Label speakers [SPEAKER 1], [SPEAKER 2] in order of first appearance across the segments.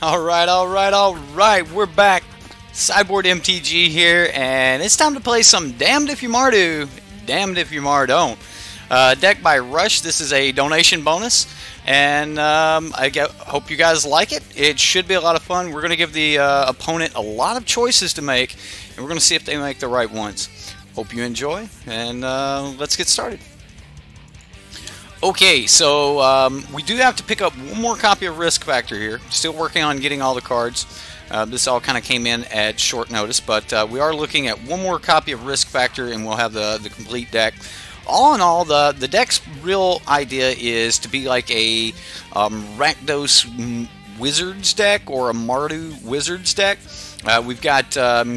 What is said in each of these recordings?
[SPEAKER 1] Alright, we're back. SideboardMTG here, and it's time to play some Damned If You Mardu, Damned If You Mardon't. Deck by Rusch. This is a donation bonus, and hope you guys like it. It should be a lot of fun. We're going to give the opponent a lot of choices to make, and we're going to see if they make the right ones. Hope you enjoy, and let's get started. Okay, so we do have to pick up one more copy of Risk Factor here. Still working on getting all the cards. This all kind of came in at short notice, but we are looking at one more copy of Risk Factor, and we'll have the complete deck. All in all, the deck's real idea is to be like a Rakdos Wizards deck or a Mardu Wizards deck. We've got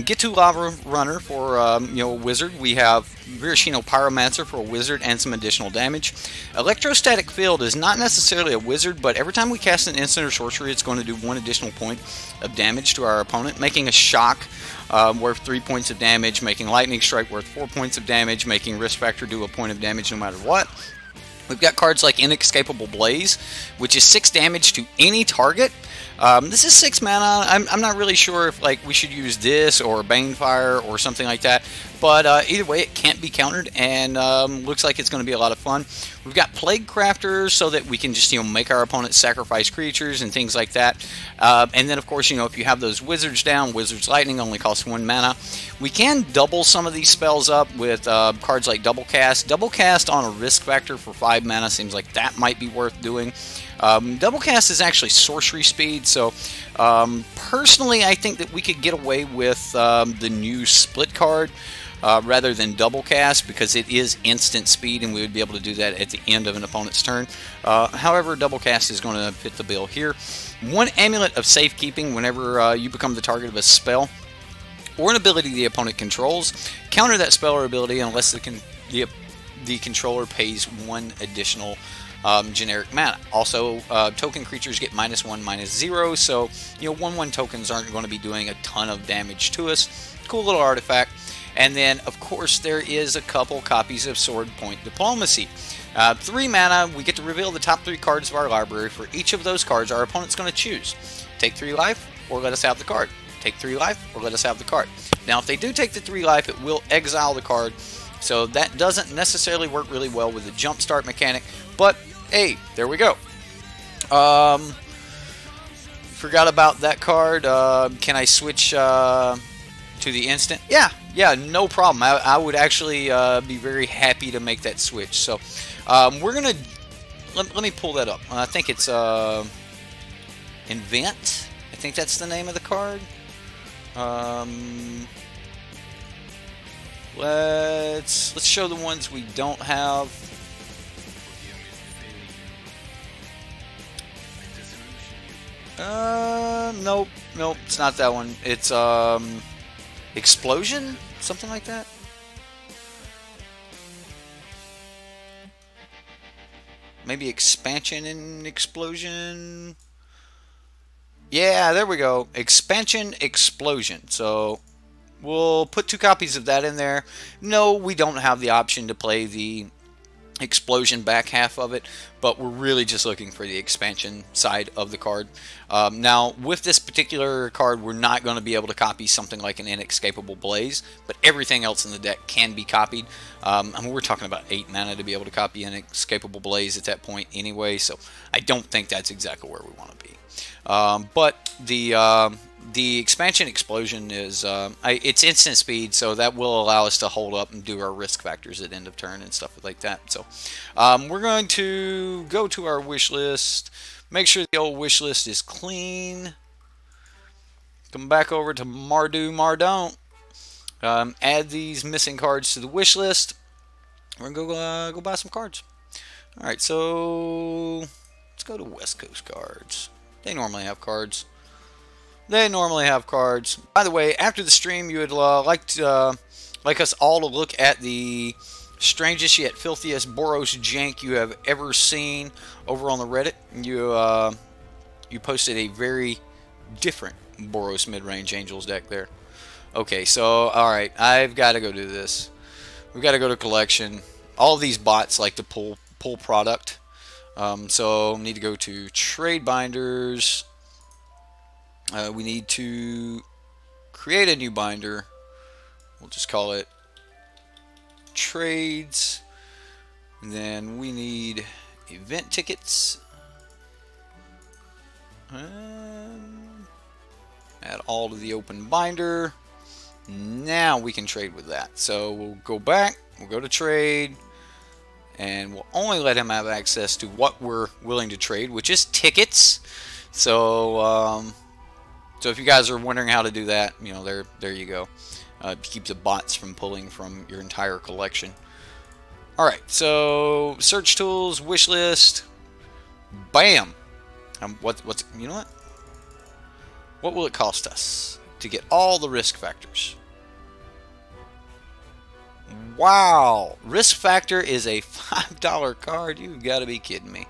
[SPEAKER 1] Get to Lava Runner for Wizard. We have Virashino Pyromancer for a Wizard and some additional damage. Electrostatic Field is not necessarily a Wizard, but every time we cast an instant or sorcery, it's going to do 1 additional point of damage to our opponent, making a Shock worth 3 points of damage, making Lightning Strike worth 4 points of damage, making Risk Factor do a point of damage no matter what. We've got cards like Inescapable Blaze, which is 6 damage to any target. This is 6 mana. I'm not really sure if we should use this or Banefire or something like that, but either way it can't be countered, and looks like it's going to be a lot of fun. We've got Plague Crafters so that we can just make our opponent sacrifice creatures and things like that. And then of course if you have those Wizards down, Wizards Lightning only costs 1 mana. We can double some of these spells up with cards like Double Cast. Double Cast on a Risk Factor for 5 mana seems like that might be worth doing. Double Cast is actually sorcery speed, so personally I think that we could get away with the new Split card rather than Double Cast, because it is instant speed and we would be able to do that at the end of an opponent's turn. However, Double Cast is going to fit the bill here. 1 Amulet of Safekeeping whenever you become the target of a spell or an ability the opponent controls. Counter that spell or ability unless the controller pays 1 additional generic mana. Also, token creatures get -1/-0, so 1/1 tokens aren't going to be doing a ton of damage to us. Cool little artifact. And then, of course, there is a couple copies of Sword Point Diplomacy. 3 mana, we get to reveal the top 3 cards of our library. For each of those cards, our opponent's going to choose. Take 3 life, or let us have the card. Take 3 life, or let us have the card. Now, if they do take the 3 life, it will exile the card, so that doesn't necessarily work really well with the Jumpstart mechanic, but hey, there we go. Forgot about that card. Can I switch to the instant? Yeah, no problem. I would actually be very happy to make that switch. So we're gonna let me pull that up. I think it's Invent. I think that's the name of the card. Let's show the ones we don't have. Nope, it's not that one. It's Explosion, something like that. Maybe Expansion and Explosion. Yeah, there we go. Expansion Explosion. So we'll put 2 copies of that in there. No, we don't have the option to play the Explosion back half of it, but we're really just looking for the expansion side of the card. Now, with this particular card, we're not going to be able to copy something like an Inescapable Blaze, but everything else in the deck can be copied. I mean, we're talking about 8 mana to be able to copy an Inescapable Blaze at that point anyway, so I don't think that's exactly where we want to be. But the the expansion explosion is it's instant speed, so that will allow us to hold up and do our risk factors at end of turn and stuff like that. So we're going to go to our wish list, make sure the old wish list is clean, come back over to Mardon't, add these missing cards to the wish list. We're gonna go buy some cards. All right, so let's go to West Coast Cards. They normally have cards. They normally have cards. By the way, after the stream, you would like us all to look at the strangest yet filthiest Boros jank you have ever seen over on the Reddit. You posted a very different Boros mid-range Angels deck there. Okay, so alright, I've got to go do this. We've got to go to collection. All of these bots like to pull product. So we need to go to trade binders. We need to create a new binder. We'll just call it trades. And then we need event tickets. Add all to the open binder. Now we can trade with that. So we'll go back, we'll go to trade, and we'll only let him have access to what we're willing to trade, which is tickets. So so if you guys are wondering how to do that, you know, there you go. Keep the bots from pulling from your entire collection. Alright, so search tools, wish list, bam. What's you know what will it cost us to get all the risk factors? Wow, risk factor is a $5 card. You've got to be kidding me.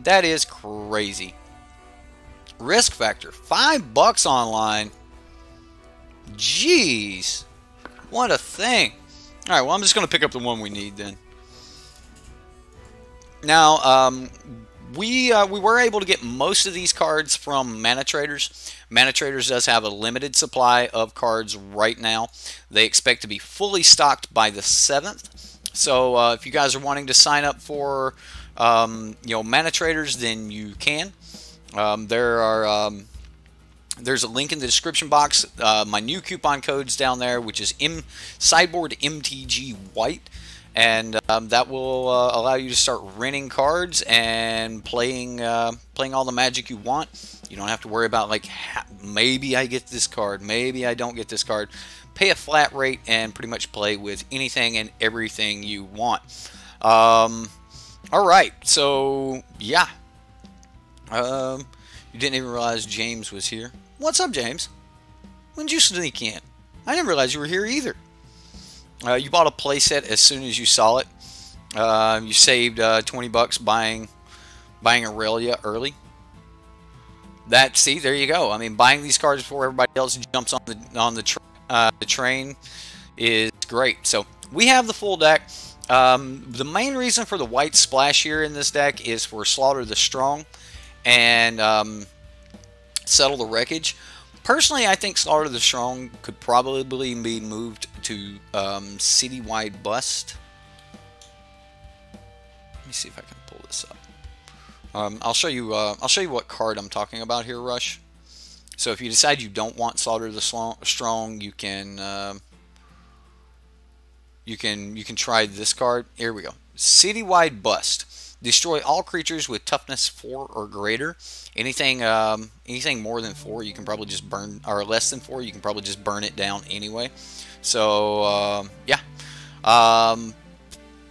[SPEAKER 1] That is crazy. Risk factor, $5 online. Jeez, what a thing. All right, well, I'm just going to pick up the one we need then. Now, we were able to get most of these cards from manatraders. Manatraders does have a limited supply of cards right now. They expect to be fully stocked by the 7th. So if you guys are wanting to sign up for manatraders, then you can. There's a link in the description box. My new coupon code's down there, which is SideboardMTG White. And that will allow you to start renting cards and playing all the Magic you want. You don't have to worry about, like, maybe I get this card, maybe I don't get this card. Pay a flat rate and pretty much play with anything and everything you want. Alright, so, yeah. You didn't even realize James was here. What's up, James? When did you sneak in? I didn't realize you were here either. You bought a playset as soon as you saw it. You saved 20 bucks buying Aurelia early. See, there you go. I mean, buying these cards before everybody else jumps on the train is great. So we have the full deck. The main reason for the white splash here in this deck is for Slaughter the Strong and Settle the Wreckage. Personally, I think Slaughter the Strong could probably be moved to Citywide Bust. Let me see if I can pull this up. I'll show you what card I'm talking about here, Rush. So if you decide you don't want Slaughter the Strong, you can try this card. Here we go. Citywide Bust. Destroy all creatures with toughness 4 or greater. Anything more than 4, you can probably just burn, or less than 4, you can probably just burn it down anyway. So yeah,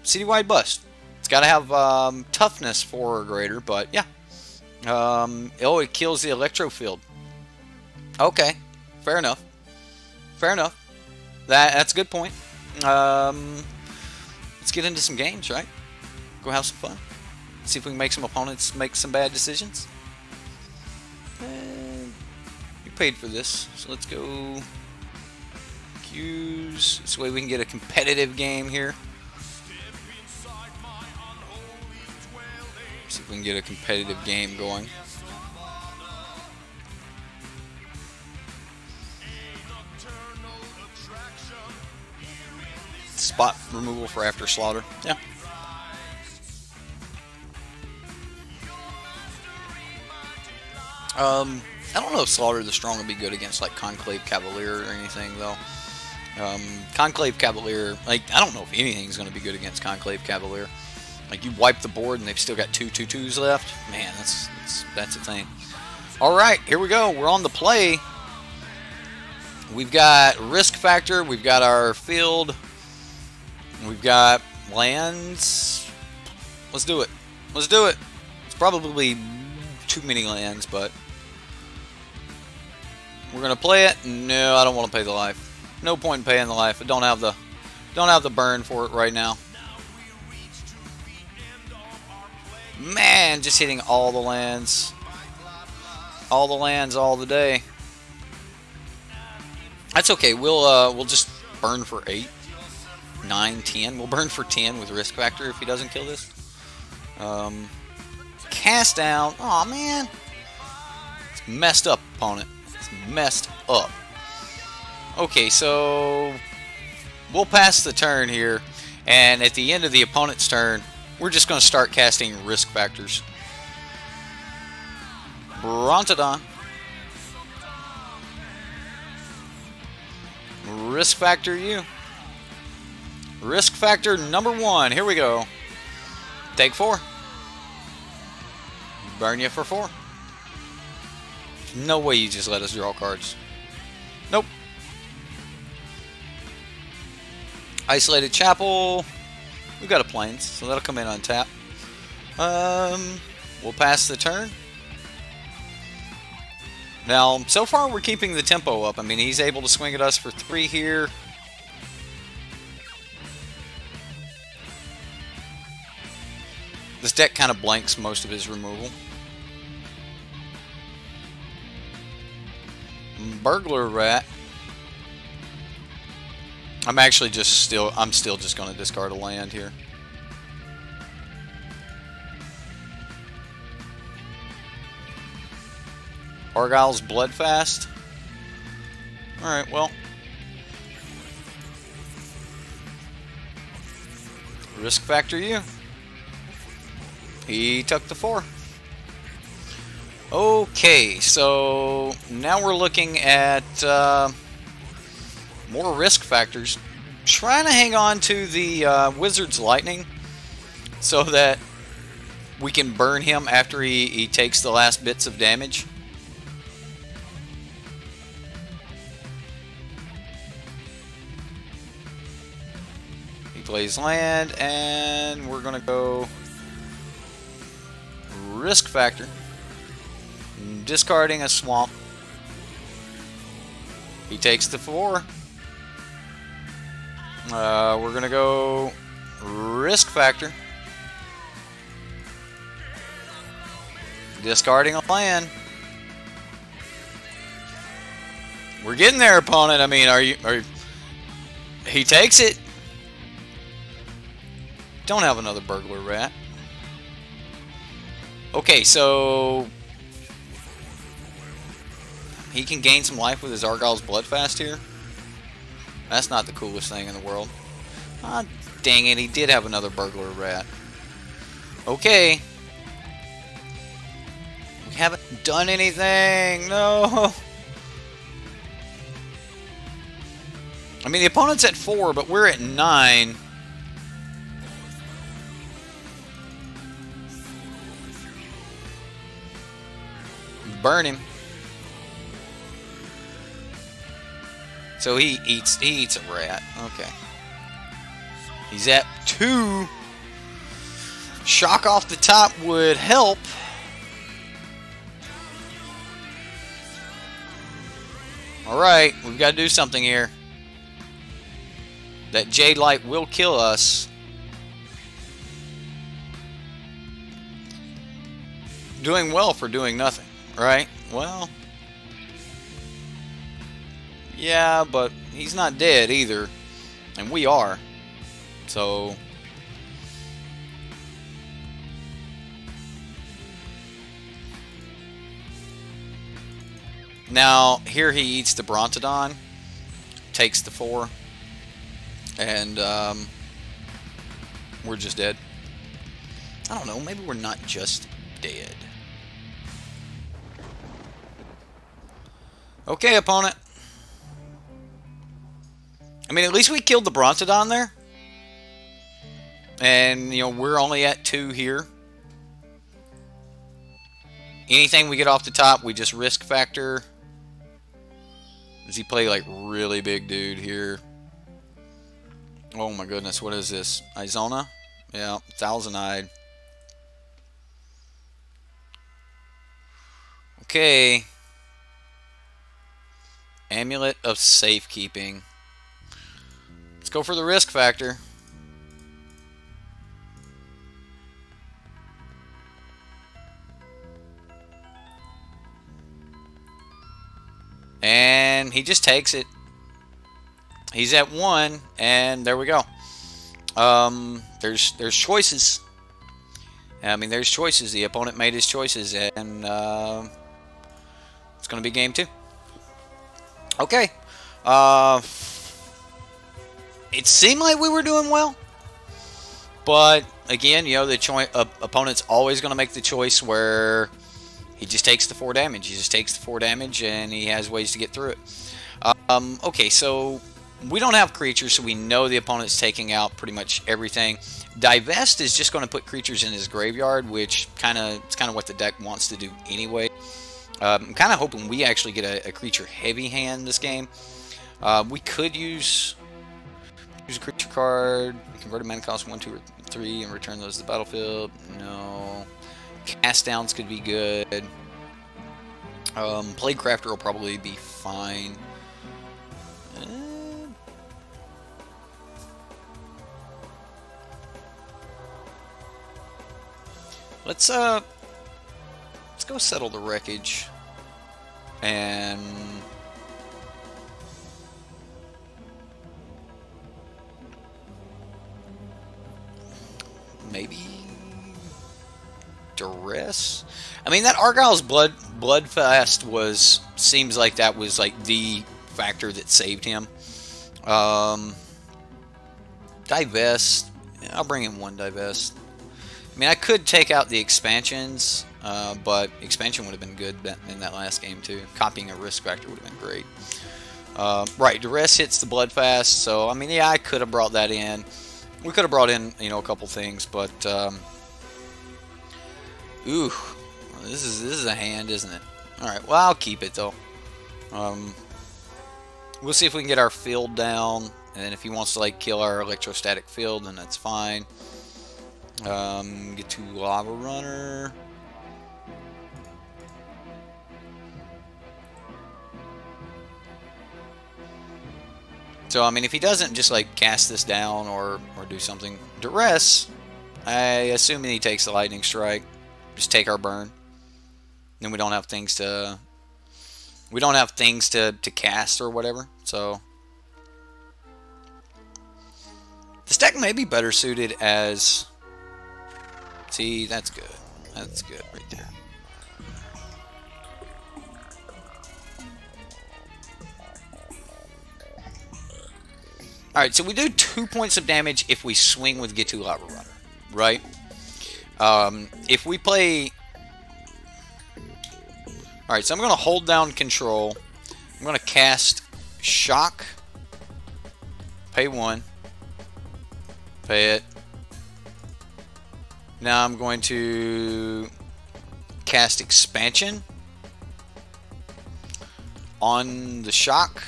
[SPEAKER 1] Citywide Bust. It's got to have toughness 4 or greater, but yeah. Oh, it kills the electro field. Okay, fair enough. Fair enough. That's a good point. Let's get into some games, right? Go have some fun. See if we can make some opponents make some bad decisions. You paid for this, so let's go queues. This way we can get a competitive game here. See if we can get a competitive game going. Spot removal for after slaughter. Yeah. I don't know if Slaughter the Strong would be good against like Conclave Cavalier or anything though. Conclave Cavalier, like I don't know if anything's going to be good against Conclave Cavalier. Like you wipe the board and they've still got 2 2/2s left. Man, that's a thing. All right, here we go. We're on the play. We've got Risk Factor. We've got our field. We've got lands. Let's do it. Let's do it. It's probably too many lands, but we're gonna play it. No, I don't want to pay the life. No point in paying the life. I don't have the burn for it right now. Man, just hitting all the lands. All the lands all the day. That's okay. We'll just burn for 8, 9, 10. We'll burn for 10 with Risk Factor if he doesn't kill this. Cast down. Aw, man. It's messed up, opponent. It's messed up. Okay, so we'll pass the turn here, and at the end of the opponent's turn, we're just going to start casting Risk Factors. Mardon't. Risk Factor you. Risk Factor number 1. Here we go. Take 4. Burn you for 4. No way you just let us draw cards. Nope. Isolated Chapel. We've got a Plains, so that'll come in on tap. We'll pass the turn. Now, so far we're keeping the tempo up. I mean, he's able to swing at us for 3 here. This deck kind of blanks most of his removal. Burglar Rat. I'm actually I'm still just going to discard a land here. Argyle's Bloodfast. Alright, well. Risk Factor you. He took the 4. Okay, so now we're looking at more Risk Factors. Trying to hang on to the Wizard's Lightning so that we can burn him after he takes the last bits of damage. He plays land, and we're going to go Risk Factor. Discarding a Swamp. He takes the 4. We're going to go Risk Factor. Discarding a land. We're getting there, opponent. I mean, he takes it. Don't have another Burglar Rat. Okay, so he can gain some life with his Argyle's Bloodfast here. That's not the coolest thing in the world. Ah, dang it, he did have another Burglar Rat. Okay. We haven't done anything. No. I mean, the opponent's at 4, but we're at 9. Burn him. So he eats a rat. Okay. He's at 2. Shock off the top would help. Alright, we've got to do something here. That Jade Light will kill us. Doing well for doing nothing, right? Well, yeah, but he's not dead either. And we are. So now here he eats the Mardon't, takes the 4, and we're just dead. I don't know, maybe we're not just dead. Okay, opponent. I mean, at least we killed the Brontodon there. And, you know, we're only at 2 here. Anything we get off the top, we just risk factor. Does he play, like, really big dude here? Oh my goodness, what is this? Izona? Yeah, Thousand-Eyed. Okay. Amulet of Safekeeping. Let's go for the risk factor. And he just takes it. He's at 1, and there we go. There's choices. I mean, there's choices. The opponent made his choices, and it's going to be game 2. Okay. It seemed like we were doing well, but again, you know, the opponent's always going to make the choice where he just takes the 4 damage. He just takes the 4 damage, and he has ways to get through it. Okay, so we don't have creatures, so we know the opponent's taking out pretty much everything. Divest is just going to put creatures in his graveyard, which it's kind of what the deck wants to do anyway. I'm kind of hoping we actually get a creature heavy hand this game. We could use a creature card, convert a mana cost 1, 2, or 3, and return those to the battlefield. No. Cast downs could be good. Plaguecrafter will probably be fine. Let's go settle the wreckage. And maybe Duress. I mean, that Argyle's Bloodfast seems like that was like the factor that saved him. Divest. I'll bring in 1 divest. I mean, I could take out the expansions, but expansion would have been good in that last game too. Copying a risk factor would have been great. Right, Duress hits the Bloodfast, so I mean, yeah, I could have brought that in. We could have brought in, you know, a couple things, but ooh, this is a hand, isn't it? All right, well, I'll keep it though. We'll see if we can get our field down, and then if he wants to like kill our electrostatic field, then that's fine. Get to Lava Runner. So I mean, if he doesn't just like cast this down or do something, Duress, I assume he takes the Lightning Strike. Just take our burn. Then we don't have things to cast or whatever. So this deck may be better suited as. See, that's good. That's good right there. Alright, so we do 2 points of damage if we swing with Get to Lava Runner, right? If we play... Alright, so I'm going to hold down control. I'm going to cast Shock. Pay 1. Pay it. Now I'm going to cast Expansion on the Shock.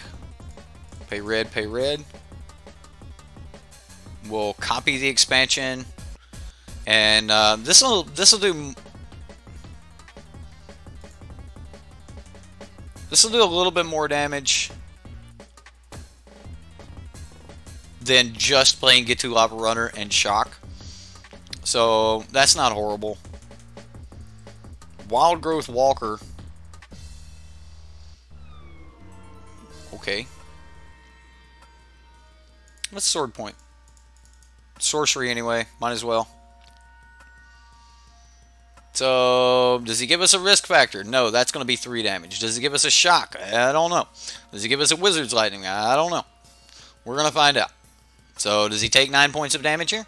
[SPEAKER 1] Pay red, pay red. We'll copy the expansion, and this will do a little bit more damage than just playing Get to Lava Runner and Shock. So that's not horrible. Wild Growth Walker. Okay. What's Sword Point? Sorcery anyway, might as well. So, does he give us a risk factor? No, that's going to be 3 damage. Does he give us a shock? I don't know. Does he give us a Wizard's Lightning? I don't know. We're going to find out. So, does he take 9 points of damage here?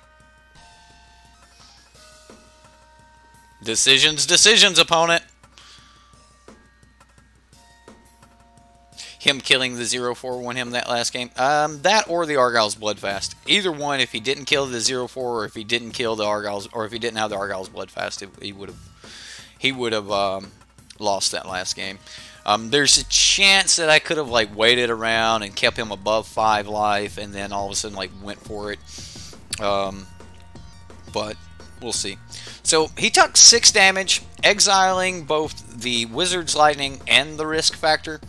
[SPEAKER 1] Decisions, decisions, opponent. him killing the 0/4 won him that last game. That or the Argyle's Bloodfast. Either one, if he didn't kill the 0/4 or if he didn't kill the Argyle's, or if he didn't have the Argyle's Bloodfast, he would have lost that last game. There's a chance that I could have like waited around and kept him above 5 life and then all of a sudden like went for it. But we'll see. So he took 6 damage, exiling both the Wizard's Lightning and the Risk Factor.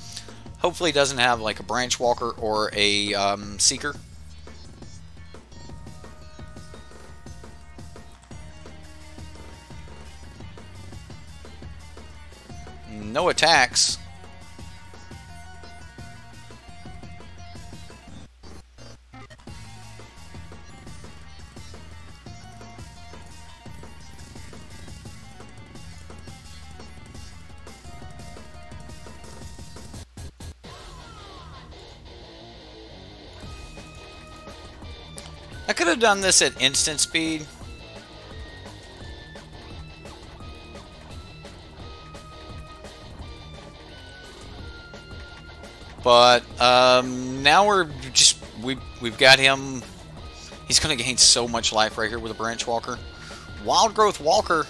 [SPEAKER 1] Hopefully he doesn't have like a Branch Walker or a Seeker. No attacks. I could have done this at instant speed. But now we've got him. He's going to gain so much life right here with a Branch Walker. Wild Growth Walker.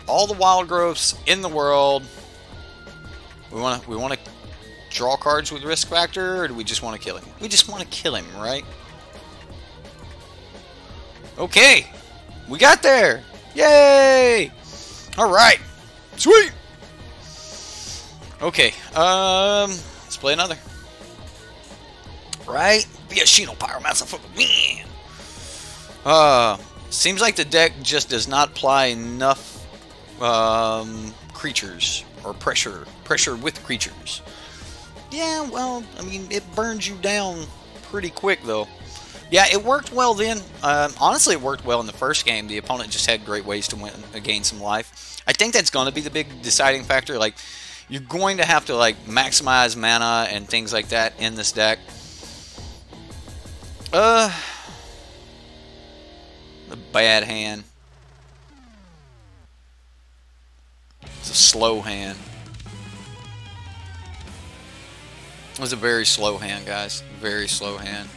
[SPEAKER 1] All the Wild Growths in the world. We want to draw cards with Risk Factor, or do we just want to kill him? We just want to kill him, right? Okay, we got there. Yay! All right, sweet. Okay, let's play another. Right? Be a Shino Pyromancer for the win. Seems like the deck just does not apply enough creatures or pressure with creatures. Yeah, well, I mean, it burns you down pretty quick, though. Yeah, it worked well then. Honestly, it worked well in the first game. The opponent just had great ways to gain some life. I think that's going to be the big deciding factor. Like, you're going to have to, like, maximize mana and things like that in this deck. A bad hand. It's a slow hand. It was a very slow hand, guys. Very slow hand.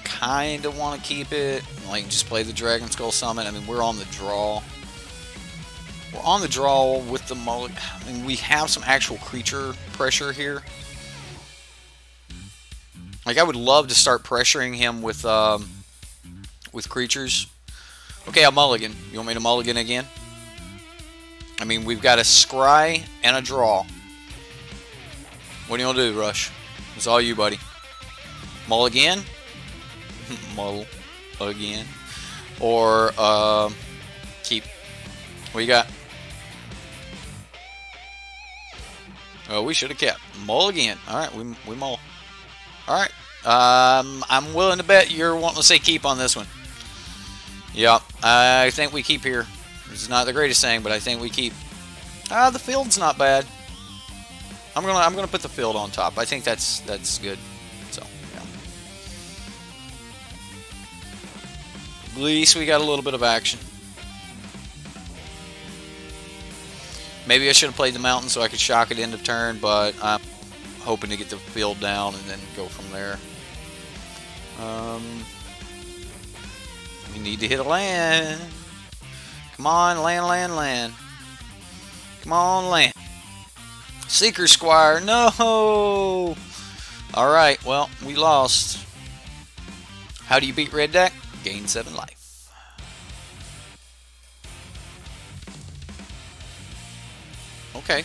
[SPEAKER 1] Kind of want to keep it. Like, just play the Dragon Skull Summon. I mean, we're on the draw. We're on the draw with the mulligan. I mean, we have some actual creature pressure here. Like, I would love to start pressuring him with creatures. Okay, I'll mulligan. You want me to mulligan again? I mean, we've got a scry and a draw. What do you want to do, Rush? It's all you, buddy. Mull again? Mull again. Or, keep. What you got? Oh, we should have kept. Mull again. Alright, we mull. Alright. I'm willing to bet you're wanting to say keep on this one. Yep, I think we keep here. It's not the greatest thing, but I think we keep. The field's not bad. I'm gonna put the field on top. I think that's good. So yeah. At least we got a little bit of action. Maybe I should have played the mountain so I could shock it end of turn, but I'm hoping to get the field down and then go from there. We need to hit a land. Come on, land. Come on, land. Seeker Squire, no! Alright, well, we lost. How do you beat red deck? Gain 7 life. Okay.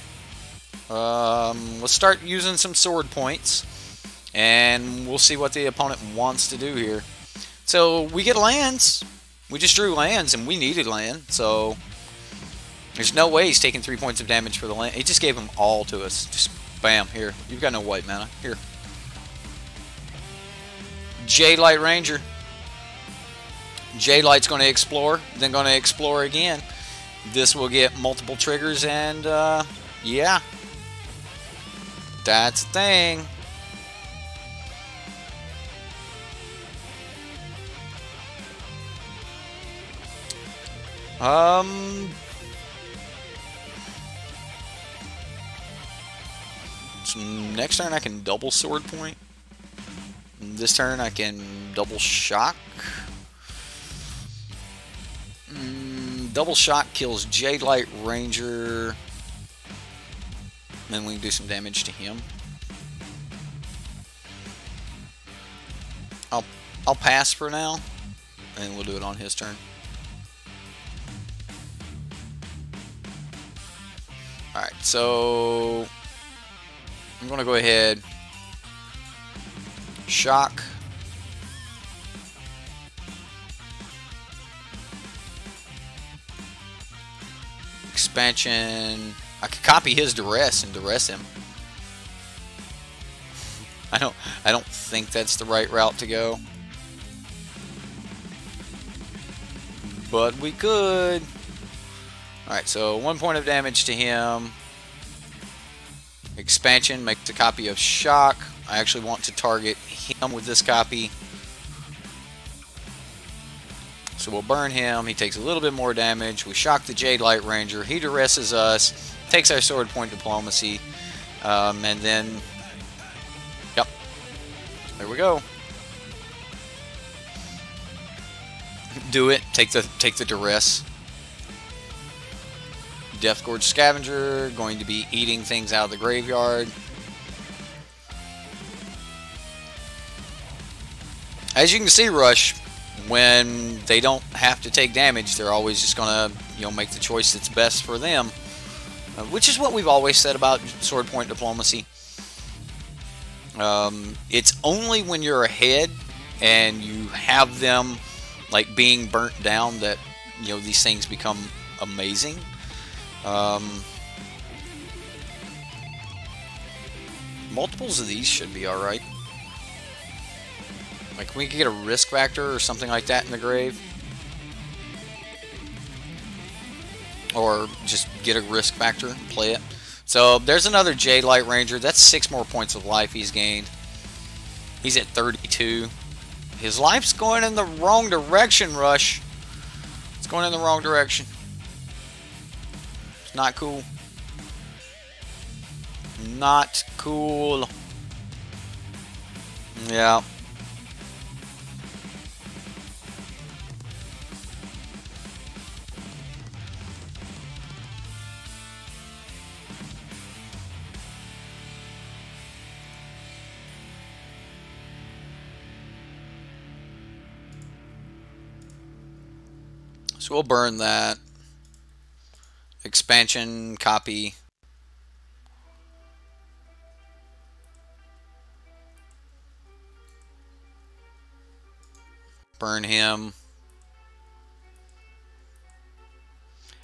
[SPEAKER 1] Let's start using some sword points. And we'll see what the opponent wants to do here. So, we get lands. We just drew lands, and we needed land, so there's no way he's taking 3 points of damage for the land. He just gave them all to us. Just bam, here. You've got no white mana. Here. Jadelight Ranger. Jadelight's going to explore, then going to explore again. This will get multiple triggers, and yeah. That's the thing. So next turn I can double sword point. This turn I can double shock. Double shock kills Jade Light Ranger. Then we can do some damage to him. I'll pass for now, and we'll do it on his turn. Alright, so I'm going to go ahead, shock, expansion. I could copy his duress and duress him. I don't think that's the right route to go, but we could. Alright, so 1 point of damage to him. Expansion makes a copy of shock. I actually want to target him with this copy. So we'll burn him. He takes a little bit more damage. We shock the Jade Light Ranger. He duresses us. Takes our sword point diplomacy. And then, yep. There we go. Do it. Take the duress. Deathgorge Scavenger, going to be eating things out of the graveyard. As you can see, Rush, when they don't have to take damage, they're always just going to, make the choice that's best for them. Which is what we've always said about sword point diplomacy. It's only when you're ahead and you have them like being burnt down that these things become amazing. Multiples of these should be alright. Like, we could get a risk factor or something like that in the grave. Or just get a risk factor and play it. So, there's another Jade Light Ranger. That's 6 more points of life he's gained. He's at 32. His life's going in the wrong direction, Rush. It's going in the wrong direction. Not cool. Not cool. Yeah. So we'll burn that. Expansion, copy. Burn him.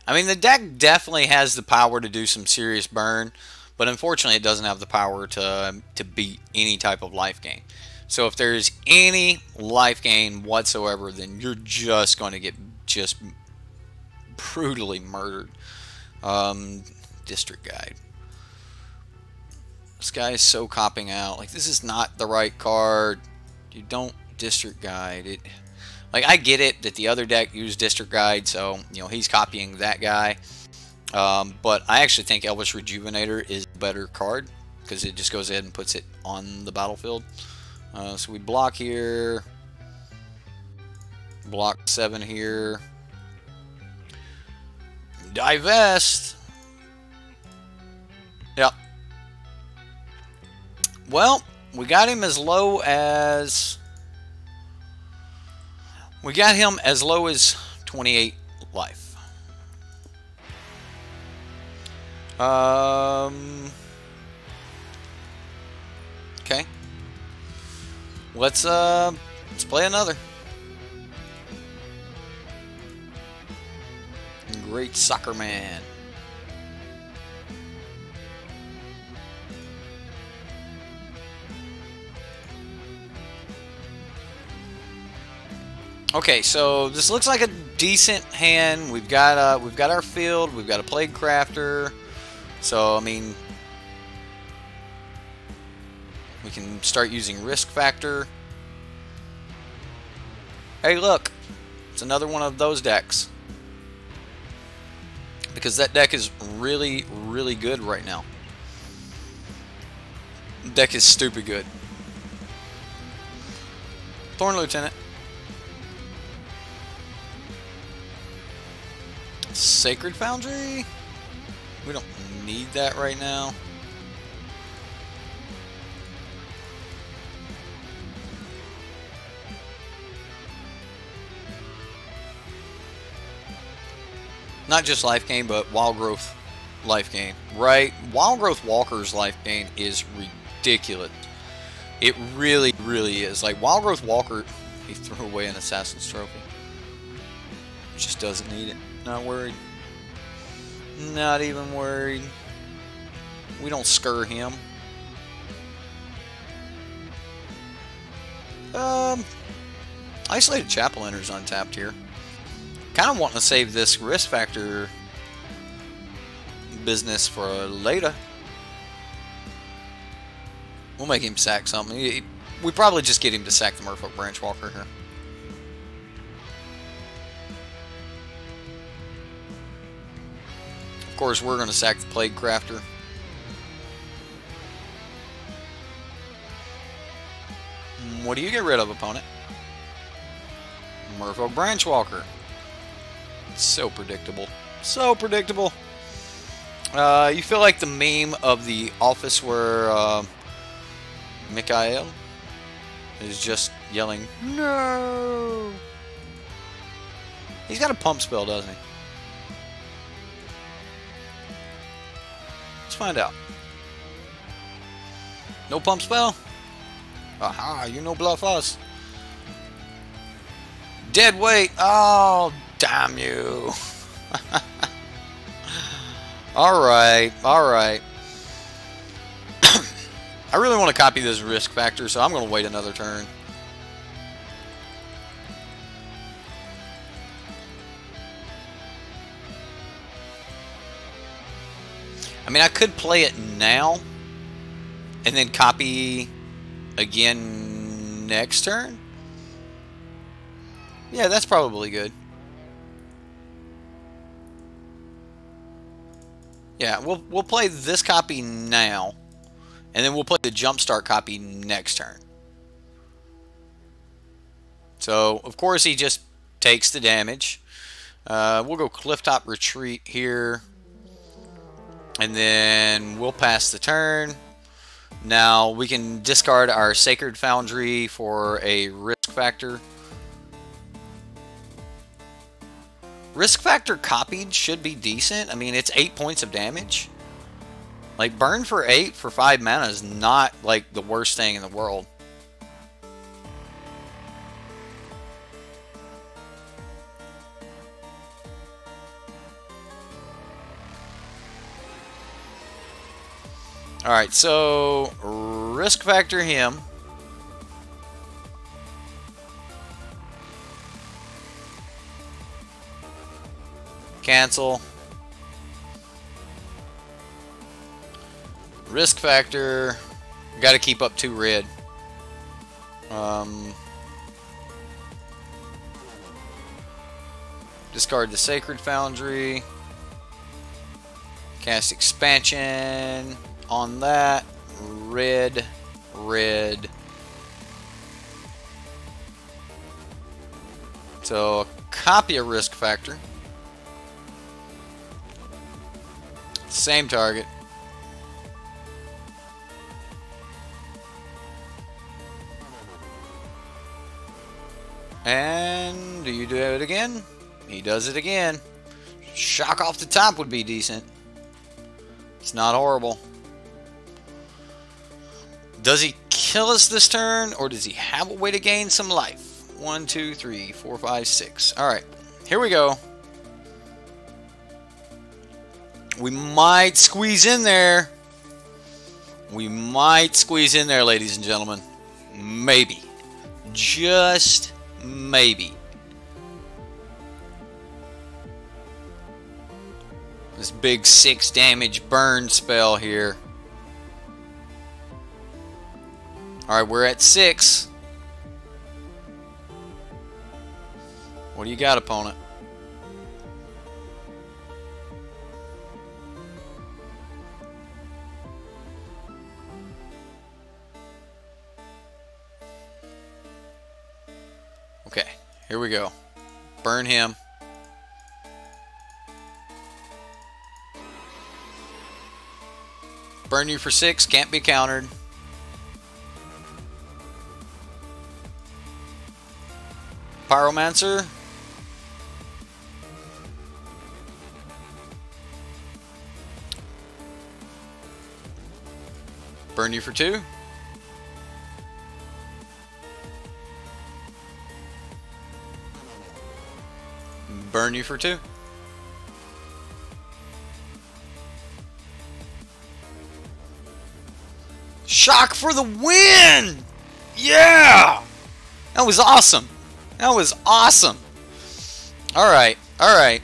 [SPEAKER 1] I mean, the deck definitely has the power to do some serious burn, but unfortunately it doesn't have the power to beat any type of life gain. So if there's any life gain whatsoever, then you're just going to get just brutally murdered. District Guide. This guy is so copping out. Like, this is not the right card. You don't District Guide it. Like, I get it that the other deck used District Guide, so he's copying that guy. But I actually think Elvish Rejuvenator is a better card because it just goes ahead and puts it on the battlefield. So we block here. Block 7 here. Divest. Yep. Well, we got him as low as 28 life. Okay. Let's play another. Great Soccer Man. Okay, so this looks like a decent hand. We've got our field. We've got a Plague Crafter. So I mean, we can start using Risk Factor. Hey, look, it's another one of those decks. because that deck is really, really good right now. Deck is stupid good. Thorn Lieutenant. Sacred Foundry? We don't need that right now. Not just life gain, but wild growth life gain. Right? Wild growth Walker's life gain is ridiculous. It really, really is. Like, wild growth Walker, he threw away an Assassin's Trophy. Just doesn't need it. Not worried. Not even worried. We don't scur him. Isolated Chapel enters untapped here. Kind of wanting to save this risk factor business for later. We'll make him sack something. We probably just get him to sack the Merfolk Branchwalker here. Of course, we're going to sack the Plague Crafter. What do you get rid of, opponent? Merfolk Branchwalker. So predictable. So predictable. You feel like the meme of The Office where Mikhail is just yelling, "No!" He's got a pump spell, doesn't he? Let's find out. No pump spell? Aha, you no bluff us. Dead weight. Oh, damn you. Alright, alright. I really want to copy this risk factor, so I'm going to wait another turn. I mean, I could play it now and then copy again next turn. Yeah, that's probably good. Yeah, we'll play this copy now, and then we'll play the jumpstart copy next turn. So, of course, he just takes the damage. We'll go Clifftop Retreat here, and then we'll pass the turn. Now, we can discard our Sacred Foundry for a risk factor. Risk factor copied should be decent. I mean, it's 8 points of damage. Like, burn for 8 for 5 mana is not, like, the worst thing in the world. Alright, so risk factor him. Cancel. Risk factor. Got to keep up 2 red. Discard the Sacred Foundry. Cast Expansion on that. Red. Red. So, copy a risk factor. Same target. And do you do it again? He does it again. Shock off the top would be decent. It's not horrible. Does he kill us this turn, or does he have a way to gain some life? 1, 2, 3, 4, 5, 6. Alright, here we go. We might squeeze in there. We might squeeze in there, ladies and gentlemen. Maybe. Just maybe. This big 6 damage burn spell here. Alright, we're at 6. What do you got, opponent? Here we go. Burn him. Burn you for 6. Can't be countered. Pyromancer. Burn you for 2. Burn you for 2. Shock for the win! Yeah! That was awesome. That was awesome. Alright, alright.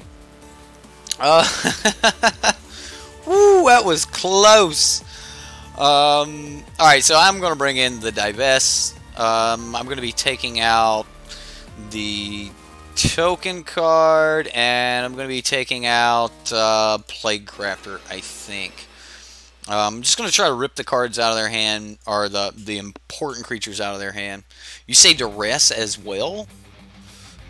[SPEAKER 1] Woo, that was close. Alright, so I'm going to bring in the divest. I'm going to be taking out the token card, and I'm going to be taking out Plague Crafter, I think. I'm just going to try to rip the cards out of their hand, or the important creatures out of their hand. You say Duress as well?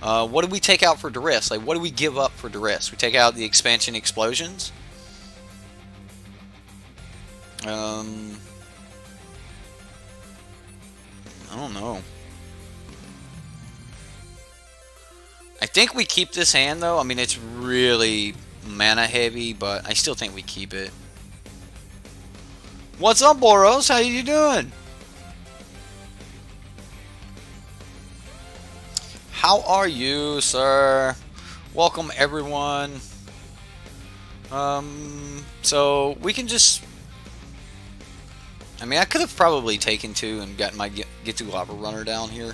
[SPEAKER 1] What did we take out for Duress? Like, what do we give up for Duress? We take out the expansion explosions? I don't know. I think we keep this hand, though. I mean, it's really mana heavy, but I still think we keep it. What's up, Boros? How you doing? How are you, sir? Welcome, everyone. So we can just... I mean, I could have probably taken 2 and gotten my Get to Lava Runner down here.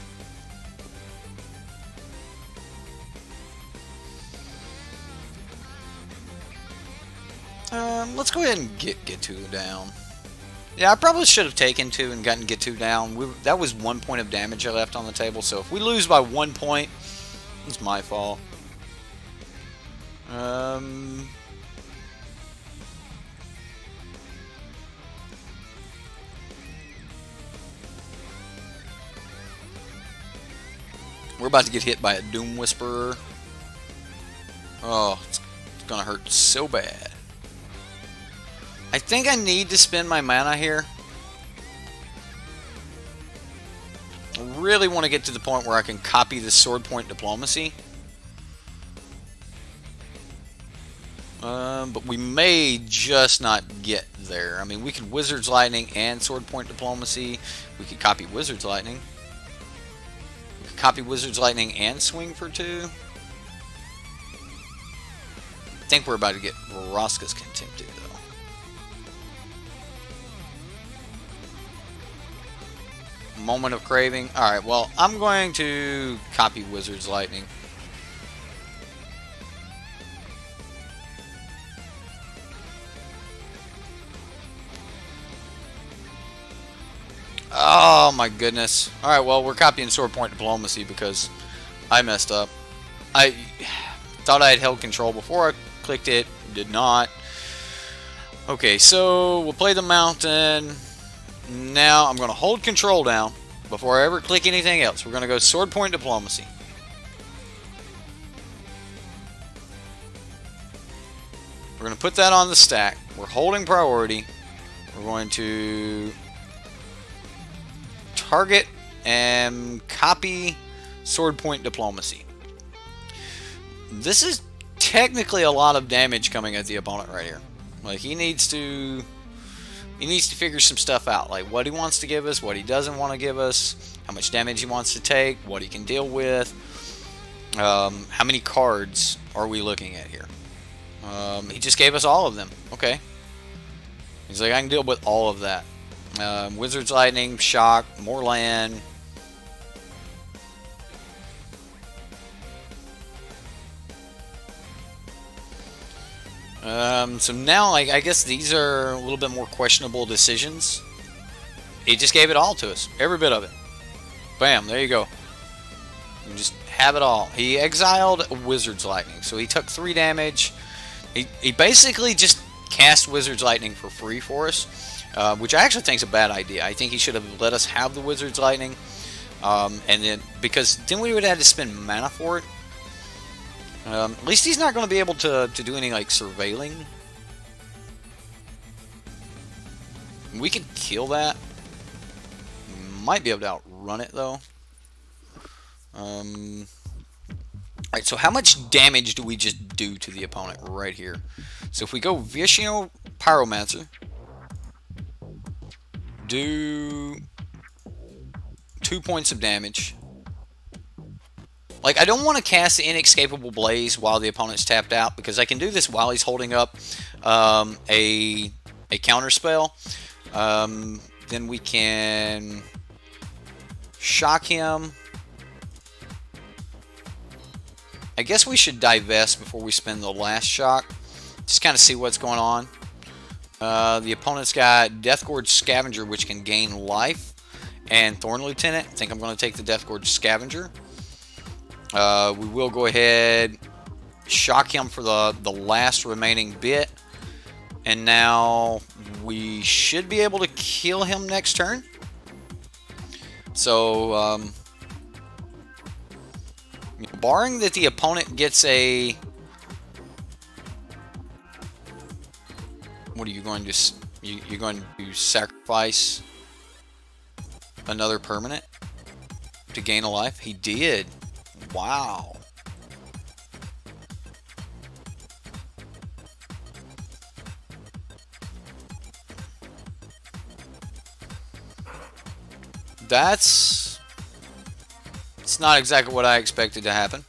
[SPEAKER 1] Let's go ahead and get 2 down. Yeah, I probably should have taken 2 and gotten Get 2 down. That was 1 point of damage I left on the table, so if we lose by 1 point, it's my fault. We're about to get hit by a Doom Whisperer. Oh, it's gonna hurt so bad. I think I need to spend my mana here. I really want to get to the point where I can copy the Sword Point Diplomacy. But we may just not get there. I mean, we could Wizard's Lightning and Sword Point Diplomacy. We could copy Wizard's Lightning. We could copy Wizard's Lightning and swing for 2. I think we're about to get Vraska's Contempted, though. Moment of Craving. Alright, well, I'm going to copy Wizard's Lightning. Oh my goodness. Alright, well, we're copying Sword Point Diplomacy because I messed up. I thought I had held control before I clicked it. Did not. Okay, so we'll play the mountain. Now I'm going to hold control down before I ever click anything else. We're going to go Sword Point Diplomacy. We're going to put that on the stack. We're holding priority. We're going to target and copy Sword Point Diplomacy. This is technically a lot of damage coming at the opponent right here. Like, he needs to figure some stuff out, like what he wants to give us, what he doesn't want to give us, how much damage he wants to take, what he can deal with, how many cards are we looking at here. He just gave us all of them. Okay. He's like, I can deal with all of that. Wizard's Lightning, Shock, more land. So now, like, I guess these are a little bit more questionable decisions. He just gave it all to us. Every bit of it. Bam, there you go. You just have it all. He exiled Wizard's Lightning. So he took 3 damage. He basically just cast Wizard's Lightning for free for us. Which I actually think is a bad idea. I think he should have let us have the Wizard's Lightning. And then, because then we would have to spend mana for it. At least he's not going to be able to do any, like, surveilling. We could kill that. Might be able to outrun it, though. Alright, so how much damage do we just do to the opponent right here? So if we go Vishnu Pyromancer, do 2 points of damage. Like, I don't want to cast the Inescapable Blaze while the opponent's tapped out, because I can do this while he's holding up a counter spell. Then we can shock him. I guess we should divest before we spend the last shock. Just kind of see what's going on. The opponent's got Deathgorge Scavenger, which can gain life, and Thorn Lieutenant. I think I'm going to take the Deathgorge Scavenger. We will go ahead, shock him for the last remaining bit, and now we should be able to kill him next turn. So, barring that the opponent gets a... What are you going to... You're going to sacrifice another permanent to gain a life? He did. Wow. It's not exactly what I expected to happen.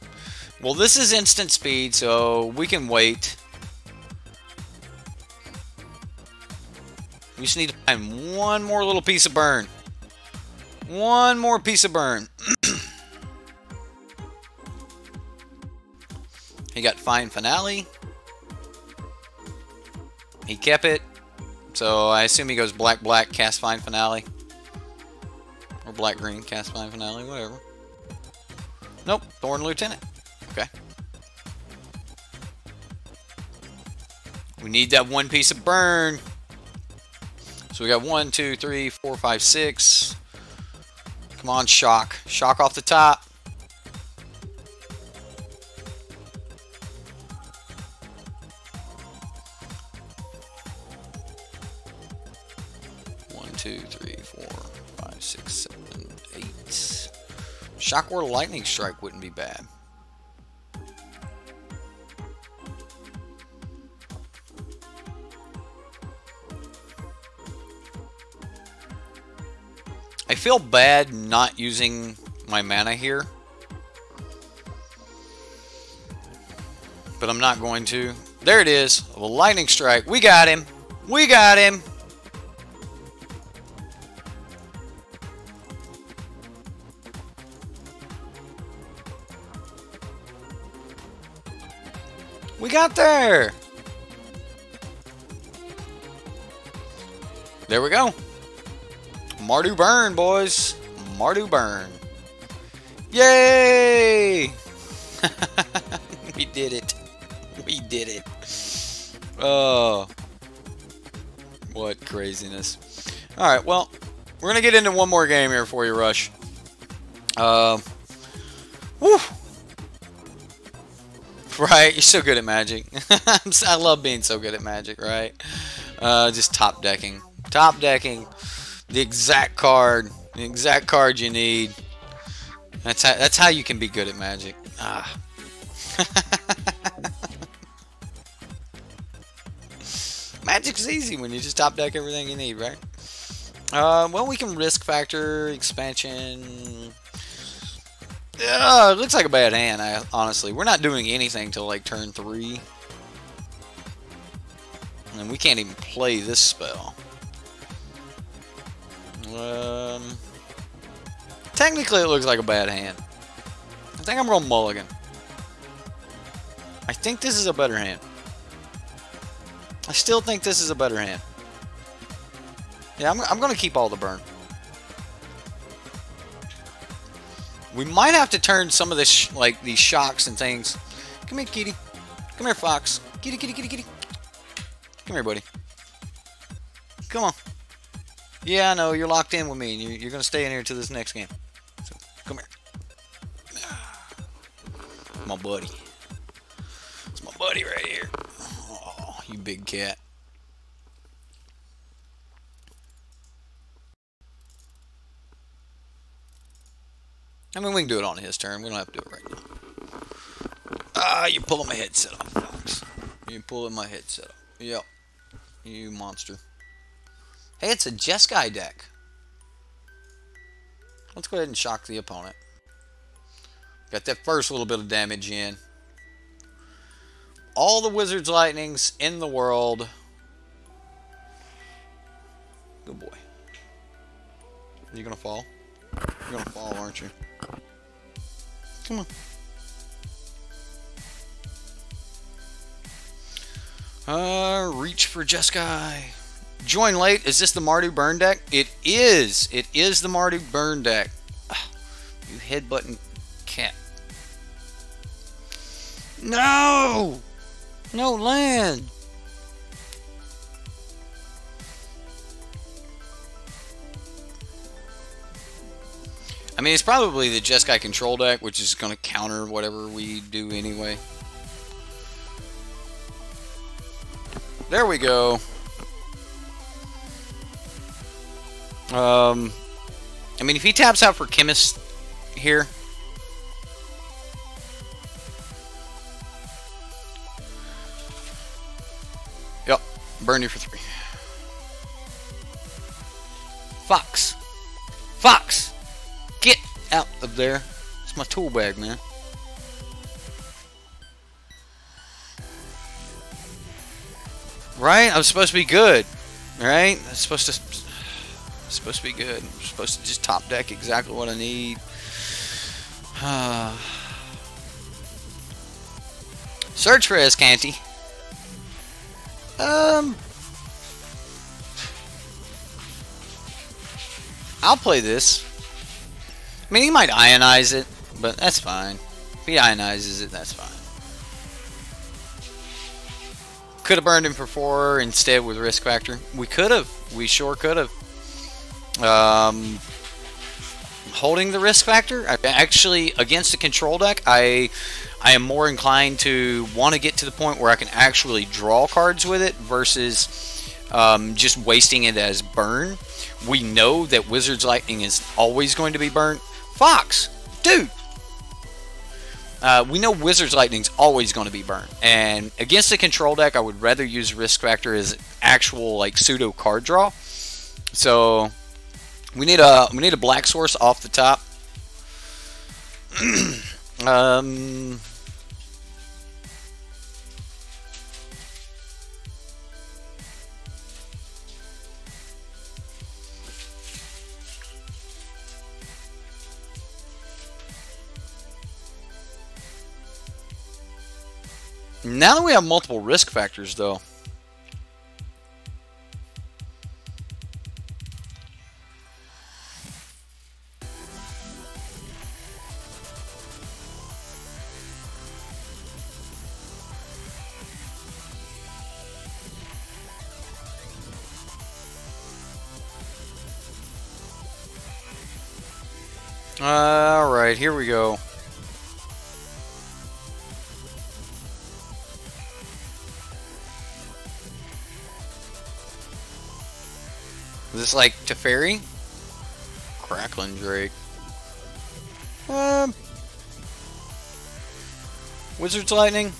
[SPEAKER 1] Well, this is instant speed, so we can wait. We just need to find one more little piece of burn. One more piece of burn. He got Fine Finale. He kept it. So I assume he goes black, black, cast Fine Finale. Or black, green, cast Fine Finale, whatever. Nope, Thorn Lieutenant. Okay. We need that one piece of burn. So we got 1, 2, 3, 4, 5, 6. Come on, shock. Shock off the top. Two, three, 4, 5, 6, 7, 8. Shock or Lightning Strike wouldn't be bad. I feel bad not using my mana here, but I'm not going to. There it is. A Lightning Strike. We got him. We got him. We got there! There we go. Mardu burn, boys. Mardu burn. Yay! We did it. We did it. Oh. What craziness. Alright, well, we're going to get into one more game here for you, Rush. Whew. Right, you're so good at Magic. I love being so good at Magic, right? Just top decking. Top decking. The exact card you need. That's how you can be good at Magic. Ah. Magic's easy when you just top deck everything you need, right? Well, we can risk factor expansion. It looks like a bad hand, honestly. We're not doing anything till like turn 3. And we can't even play this spell. Technically, it looks like a bad hand. I think I'm going mulligan. I think this is a better hand. I still think this is a better hand. Yeah, I'm going to keep all the burn. We might have to turn some of this, like these shocks and things. Come here, kitty. Come here, fox. Kitty, kitty, kitty, kitty. Come here, buddy. Come on. Yeah, I know, you're locked in with me, and you're going to stay in here until this next game. So, my buddy. It's my buddy right here. Oh, you big cat. I mean, we can do it on his turn. We don't have to do it right now. Ah, you're pulling my headset off, Fox. You're pulling my headset off. Yep. You monster. Hey, it's a Jeskai deck. Let's go ahead and shock the opponent. Got that first little bit of damage in. All the Wizard's Lightnings in the world. Good boy. You gonna fall? You're gonna fall, aren't you? Come on. Reach for Jeskai. Join late. Is this the Mardu burn deck? It is. It is the Mardu burn deck. You headbutting cat. No! No land! I mean, it's probably the Jeskai control deck, which is going to counter whatever we do anyway. There we go. I mean, if he taps out for Chemist here, yep, burn you for 3. Fox, Fox, get out of there! It's my tool bag, man. Right? I was supposed to be good. Right? I was supposed to be good. I'm supposed to just top deck exactly what I need. Search for Escanty. I'll play this. I mean, he might ionize it, but that's fine. If he ionizes it, that's fine. Could have burned him for 4 instead with risk factor. We could have. We sure could have. Holding the risk factor, actually against a control deck, I am more inclined to want to get to the point where I can actually draw cards with it versus just wasting it as burn. We know that Wizard's Lightning is always going to be burnt. Fox, dude. We know Wizard's Lightning's always going to be burnt, and against a control deck, I would rather use risk factor as actual like pseudo card draw. So we need a black source off the top. Now that we have multiple risk factors, though. All right, here we go. Is this like Teferi? Crackling Drake. Wizard's Lightning.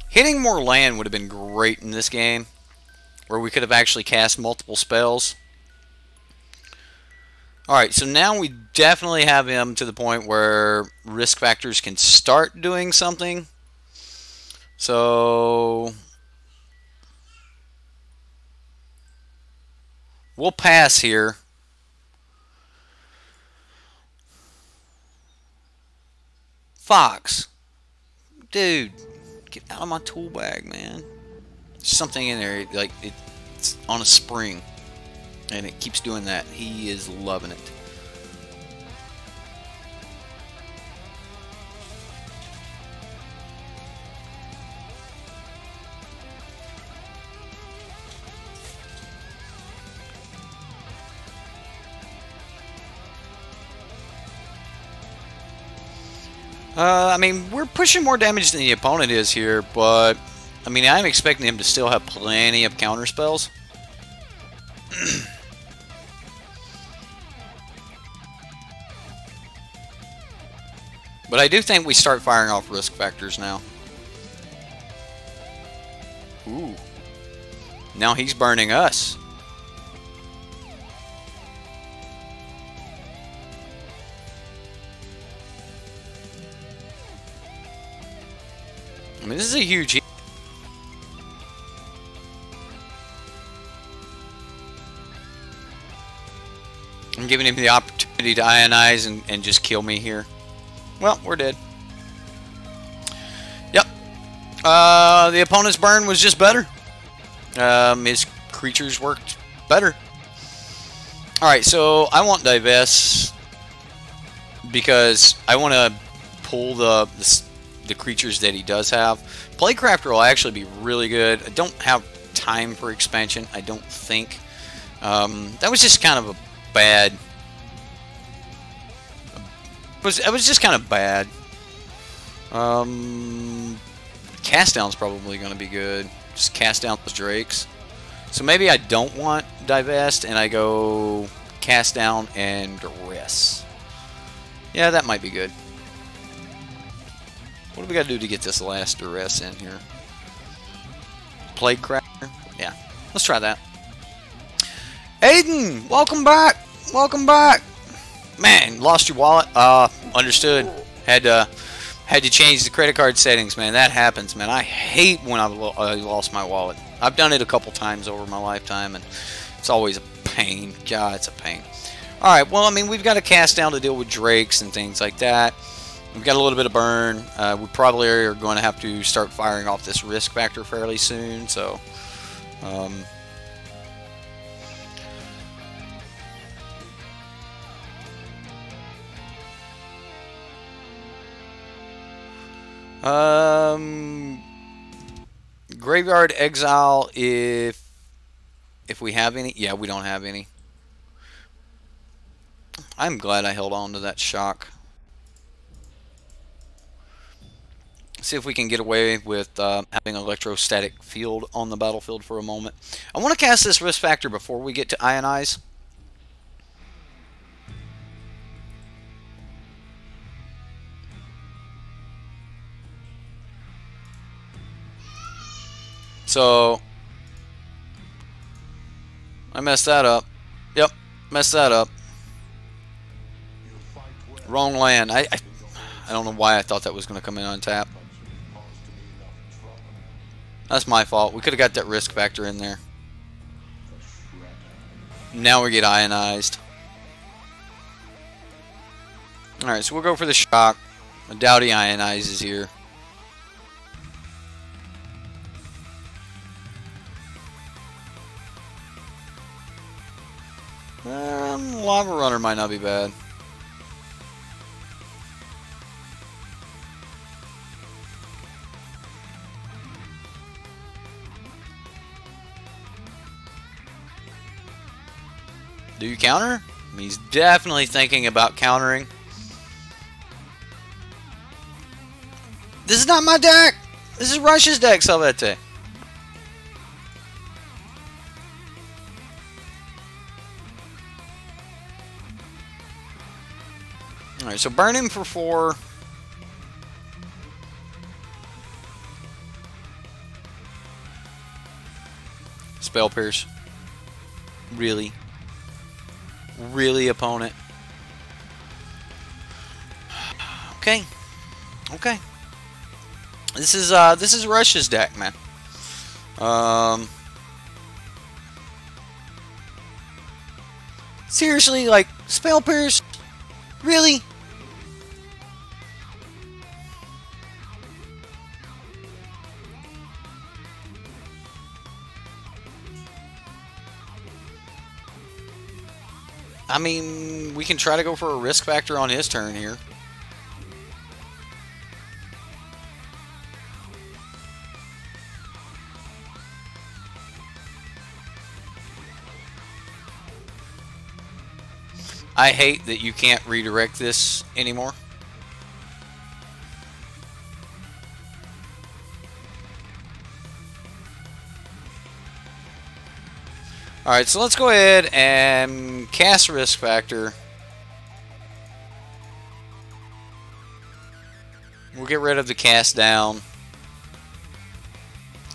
[SPEAKER 1] Hitting more land would have been great in this game, where we could have actually cast multiple spells. Alright, so now we definitely have him to the point where risk factors can start doing something. So we'll pass here. Fox. Dude, get out of my tool bag, man. There's something in there, like it's on a spring. And it keeps doing that. He is loving it. I mean, we're pushing more damage than the opponent is here, but I mean, I'm expecting him to still have plenty of counter spells. But I do think we start firing off risk factors now. Ooh. Now he's burning us. I mean, this is a huge hit. I'm giving him the opportunity to ionize and just kill me here. Well, we're dead. Yep. The opponent's burn was just better. His creatures worked better. Alright, so I want divest because I want to pull the creatures that he does have. Playcrafter will actually be really good. I don't have time for expansion, I don't think. That was just kind of a bad... It was just kind of bad. Cast down's probably going to be good. Just cast down those drakes. So maybe I don't want divest and I go cast down and duress. Yeah, that might be good. What do we got to do to get this last duress in here? Plague Cracker? Yeah, let's try that. Aiden, welcome back. Welcome back. Man, lost your wallet? Understood. Had to change the credit card settings, man. That happens, man. I hate when I lost my wallet. I've done it a couple times over my lifetime, and it's always a pain. God, it's a pain. Alright, well, I mean, we've got a cast down to deal with drakes and things like that. We've got a little bit of burn. We probably are going to have to start firing off this risk factor fairly soon, so... Graveyard Exile if we have any. Yeah, we don't have any. I'm glad I held on to that shock. See if we can get away with having electrostatic field on the battlefield for a moment. I want to cast this risk factor before we get to ionize. So, I messed that up. Yep, messed that up. Wrong land. I don't know why I thought that was going to come in on tap. That's my fault. We could have got that risk factor in there. Now we get ionized. Alright, so we'll go for the shock. I doubt he ionizes here. Lava Runner might not be bad. Do you counter? I mean, he's definitely thinking about countering. This is not my deck! This is Rush's deck, Salvete. Alright, so burn him for 4. Spell Pierce. Really? Really, opponent? Okay. Okay. This is Rush's deck, man. Seriously, like, Spell Pierce? Really? I mean, we can try to go for a risk factor on his turn here. I hate that you can't redirect this anymore. Alright, so let's go ahead and cast Risk Factor. We'll get rid of the cast down.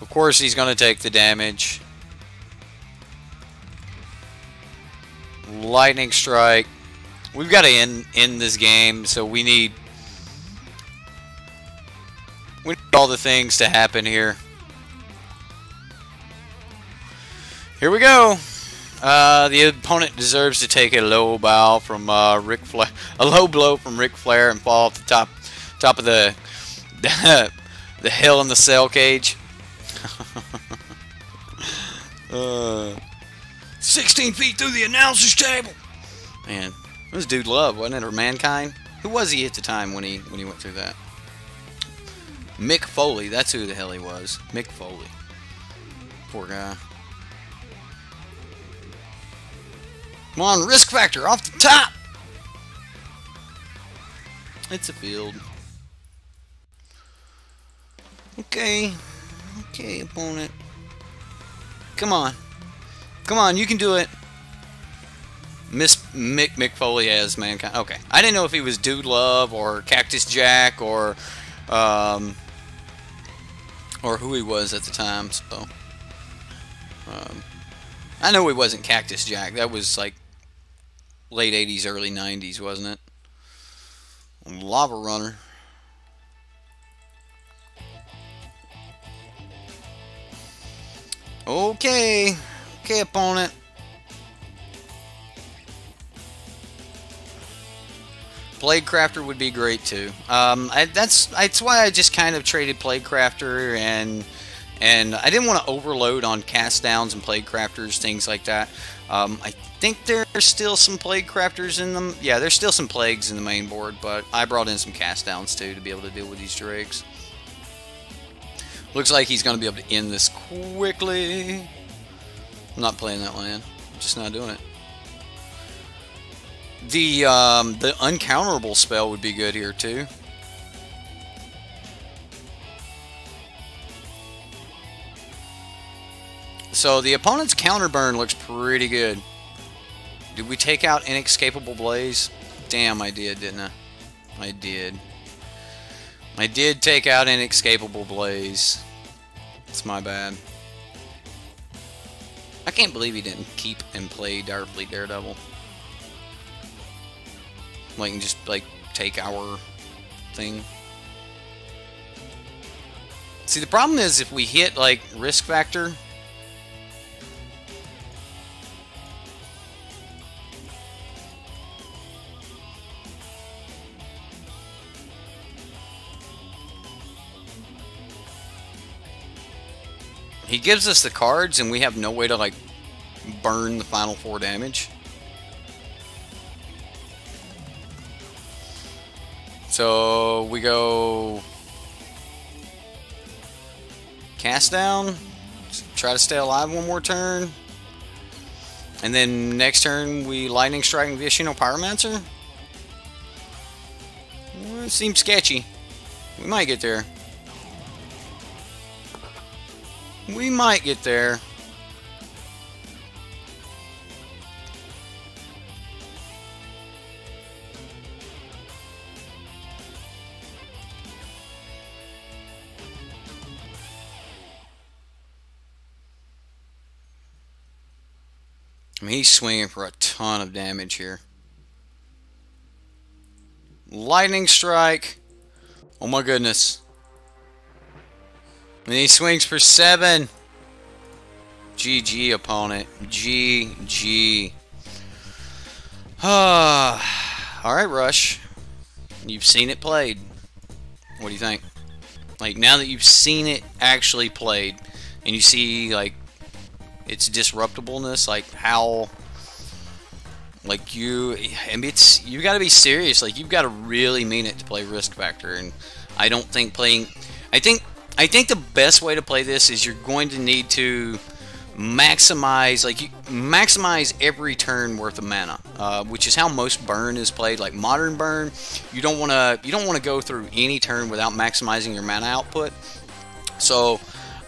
[SPEAKER 1] Of course, he's going to take the damage. Lightning Strike. We've got to end this game, so we need all the things to happen here. Here we go. The opponent deserves to take a low bow from Ric Flair, a low blow from Ric Flair, and fall off the top of the Hell in the Cell cage. 16 feet through the announcer's table. Man, it was Dude Love, wasn't it, or Mankind? Who was he at the time when he went through that? Mick Foley. That's who the hell he was. Mick Foley. Poor guy. Come on, Risk Factor off the top. It's a field. Okay. Okay, opponent. Come on. Come on, you can do it. Mick Foley as Mankind. Okay. I didn't know if he was Dude Love or Cactus Jack or who he was at the time, so I know he wasn't Cactus Jack. That was like late 80s, early 90s, wasn't it? Lava Runner. Okay. Okay, opponent. Plague Crafter would be great too. That's why I just kind of traded Plague Crafter, and I didn't want to overload on cast downs and Plague Crafters, things like that. I think there's still some Plague Crafters in them. Yeah, there's still some Plagues in the main board, but I brought in some cast downs too to be able to deal with these drakes. Looks like he's going to be able to end this quickly. I'm not playing that land. I'm just not doing it. The uncounterable spell would be good here too. So the opponent's counter burn looks pretty good. Did we take out Inescapable Blaze? Damn, I did, didn't I? I did. I did take out Inescapable Blaze. It's my bad. I can't believe he didn't keep and play Direfleet Daredevil. Like, and just, like, take our thing. See, the problem is if we hit, like, Risk Factor... He gives us the cards, and we have no way to, like, burn the final 4 damage. So, we go... Cast down. Try to stay alive one more turn. And then next turn, we Lightning Strike and Vishino Pyromancer. Well, it seems sketchy. We might get there. We might get there. I mean, he's swinging for a ton of damage here. Lightning Strike. Oh my goodness. And he swings for 7. GG, opponent. GG. Alright, Rush. You've seen it played. What do you think? Like, now that you've seen it actually played, and you see, like, its disruptibleness, like, how... Like, you gotta be serious. Like, you've gotta really mean it to play Risk Factor, and I don't think playing... I think the best way to play this is you're going to need to maximize, like, maximize every turn worth of mana, which is how most burn is played. Like modern burn, you don't want to go through any turn without maximizing your mana output. So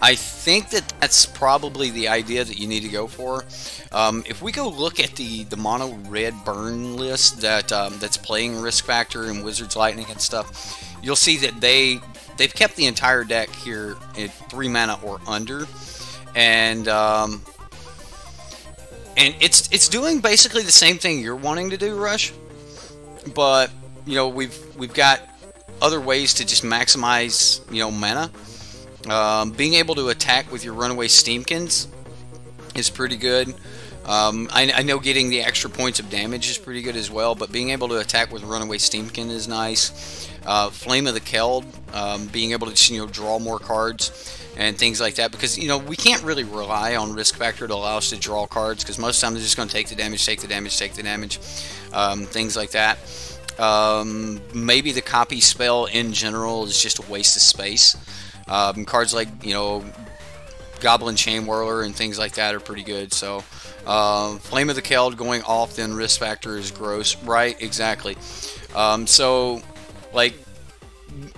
[SPEAKER 1] I think that that's probably the idea that you need to go for. If we go look at the mono red burn list that's playing Risk Factor and Wizard's Lightning and stuff, you'll see that they've kept the entire deck here at 3 mana or under, and it's doing basically the same thing you're wanting to do, Rush. But you know, we've got other ways to just maximize, you know, mana. Being able to attack with your runaway Steamkins is pretty good. I know getting the extra points of damage is pretty good as well, but being able to attack with runaway Steamkin is nice. Flame of the Keld, being able to just, you know, draw more cards and things like that, because, you know, we can't really rely on Risk Factor to allow us to draw cards, because most of the time they're just going to take the damage, take the damage, take the damage, things like that. Maybe the copy spell in general is just a waste of space. Cards like, you know, Goblin Chain Whirler and things like that are pretty good. So Flame of the Keld going off, then Risk Factor is gross, right? Exactly. So like,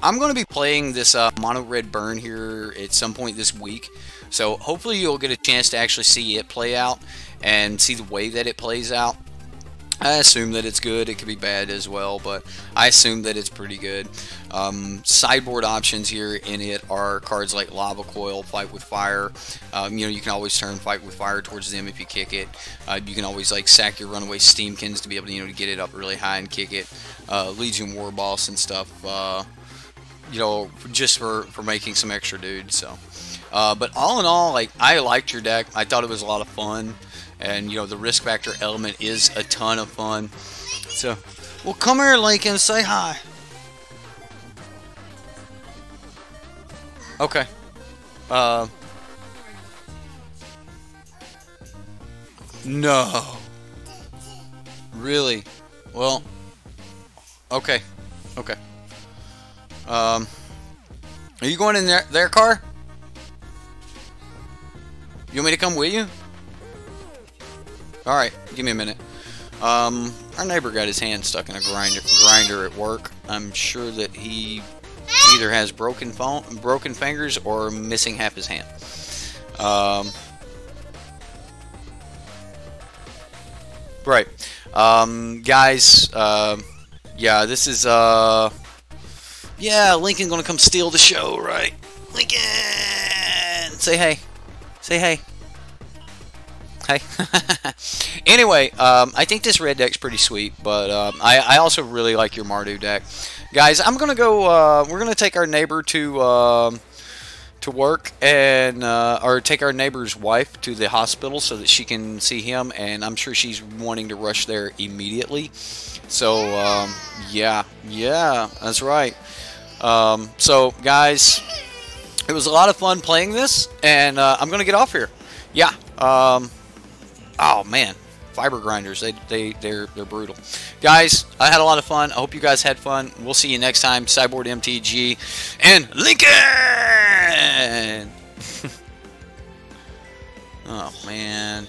[SPEAKER 1] I'm going to be playing this mono red burn here at some point this week, so hopefully you'll get a chance to actually see it play out and see the way that it plays out. I assume that it's good. It could be bad as well, but I assume that it's pretty good. Sideboard options here in it are cards like Lava Coil, Fight with Fire. You know, you can always turn Fight with Fire towards them if you kick it. You can always like sack your runaway Steamkins to be able to, you know, to get it up really high and kick it. Legion War Boss and stuff. You know, just for making some extra dudes. So, but all in all, like, I liked your deck. I thought it was a lot of fun. And, you know, the Risk Factor element is a ton of fun. So, well, come here, Lincoln, say hi. Okay. No. Really? Well, okay. Okay. Are you going in their car? You want me to come with you? Alright, give me a minute. Our neighbor got his hand stuck in a grinder at work. I'm sure that he either has broken fingers or missing half his hand. Right. Guys, yeah, this is, yeah, Lincoln gonna come steal the show, right? Lincoln! Say hey. Say hey. Hey. Anyway, I think this red deck's pretty sweet, but I also really like your Mardu deck. Guys, I'm gonna go. We're gonna take our neighbor to work, and or take our neighbor's wife to the hospital so that she can see him, and I'm sure she's wanting to rush there immediately. So yeah, that's right. So guys, it was a lot of fun playing this, and I'm gonna get off here. Yeah. Oh man, fiber grinders, they're brutal. Guys, I had a lot of fun. I hope you guys had fun. We'll see you next time. SideboardMTG and Lincoln. Oh man.